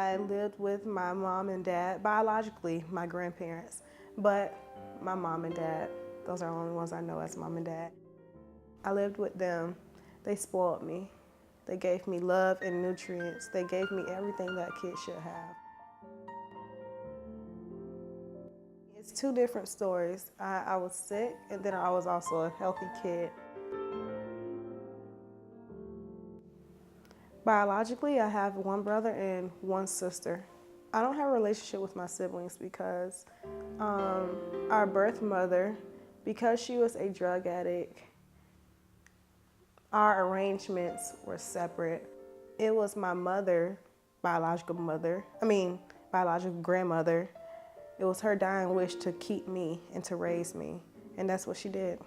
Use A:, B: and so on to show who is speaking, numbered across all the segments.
A: I lived with my mom and dad, biologically my grandparents, but my mom and dad, those are the only ones I know as mom and dad. I lived with them. They spoiled me. They gave me love and nutrients. They gave me everything that a kid should have. It's two different stories. I was sick, and then I was also a healthy kid. Biologically, I have one brother and one sister. I don't have a relationship with my siblings because our birth mother, because she was a drug addict, our arrangements were separate. It was my biological grandmother. It was her dying wish to keep me and to raise me, and that's what she did.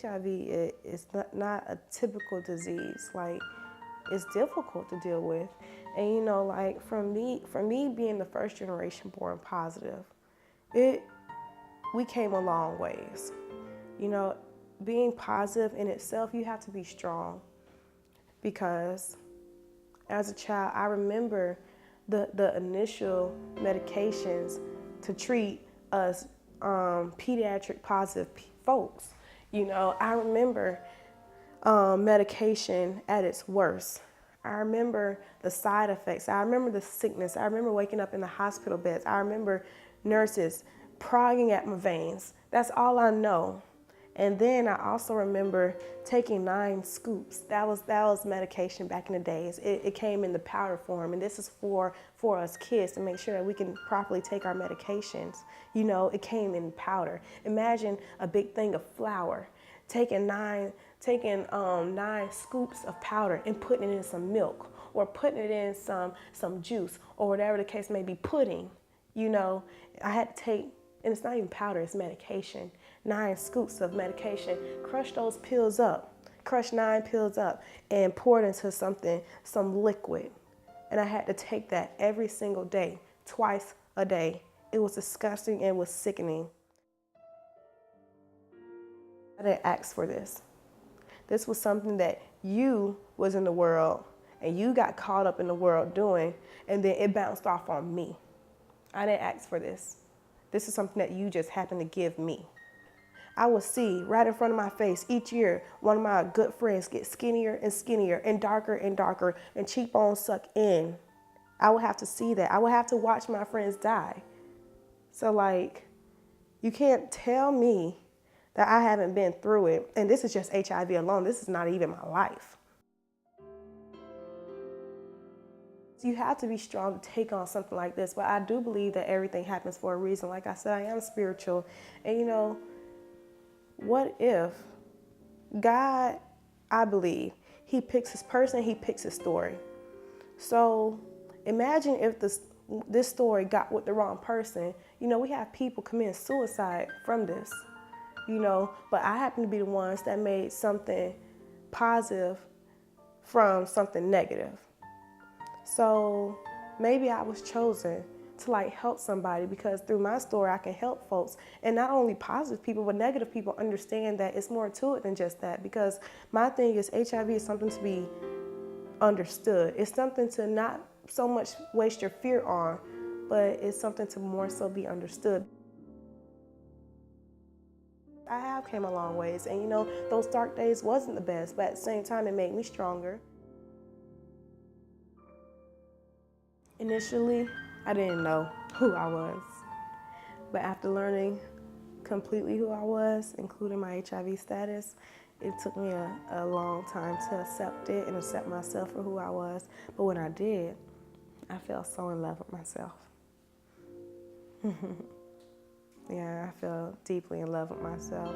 A: HIV is not a typical disease. Like, it's difficult to deal with. And like for me being the first generation born positive, we came a long ways. Being positive in itself, you have to be strong, because as a child, I remember the initial medications to treat us pediatric positive folks. I remember medication at its worst. I remember the side effects. I remember the sickness. I remember waking up in the hospital beds. I remember nurses prodding at my veins. That's all I know. And then I also remember taking 9 scoops. That was medication back in the days. It came in the powder form, and this is for us kids to make sure that we can properly take our medications. It came in powder. Imagine a big thing of flour, taking 9 scoops of powder and putting it in some milk, or putting it in some juice, or whatever the case may be, pudding. I had to take, and it's not even powder, it's medication. 9 scoops of medication, crush those pills up, crush 9 pills up, and pour it into some liquid. And I had to take that every single day, twice a day. It was disgusting and was sickening. I didn't ask for this. This was something that you was in the world, and you got caught up in the world doing, and then it bounced off on me. I didn't ask for this. This is something that you just happened to give me. I would see right in front of my face each year, one of my good friends get skinnier and skinnier and darker, and cheekbones suck in. I would have to see that. I would have to watch my friends die. So you can't tell me that I haven't been through it. And this is just HIV alone. This is not even my life. You have to be strong to take on something like this. But I do believe that everything happens for a reason. Like I said, I am spiritual. And what if God, I believe, he picks his person, he picks his story. So imagine if this story got with the wrong person. We have people committing suicide from this, but I happen to be the ones that made something positive from something negative. So maybe I was chosen to help somebody, because through my story I can help folks, and not only positive people but negative people understand that it's more to it than just that. Because my thing is, HIV is something to be understood. It's something to not so much waste your fear on, but it's something to more so be understood. I have came a long ways, and those dark days wasn't the best, but at the same time it made me stronger. Initially, I didn't know who I was, but after learning completely who I was, including my HIV status, it took me a long time to accept it and accept myself for who I was. But when I did, I fell so in love with myself. Yeah, I fell deeply in love with myself.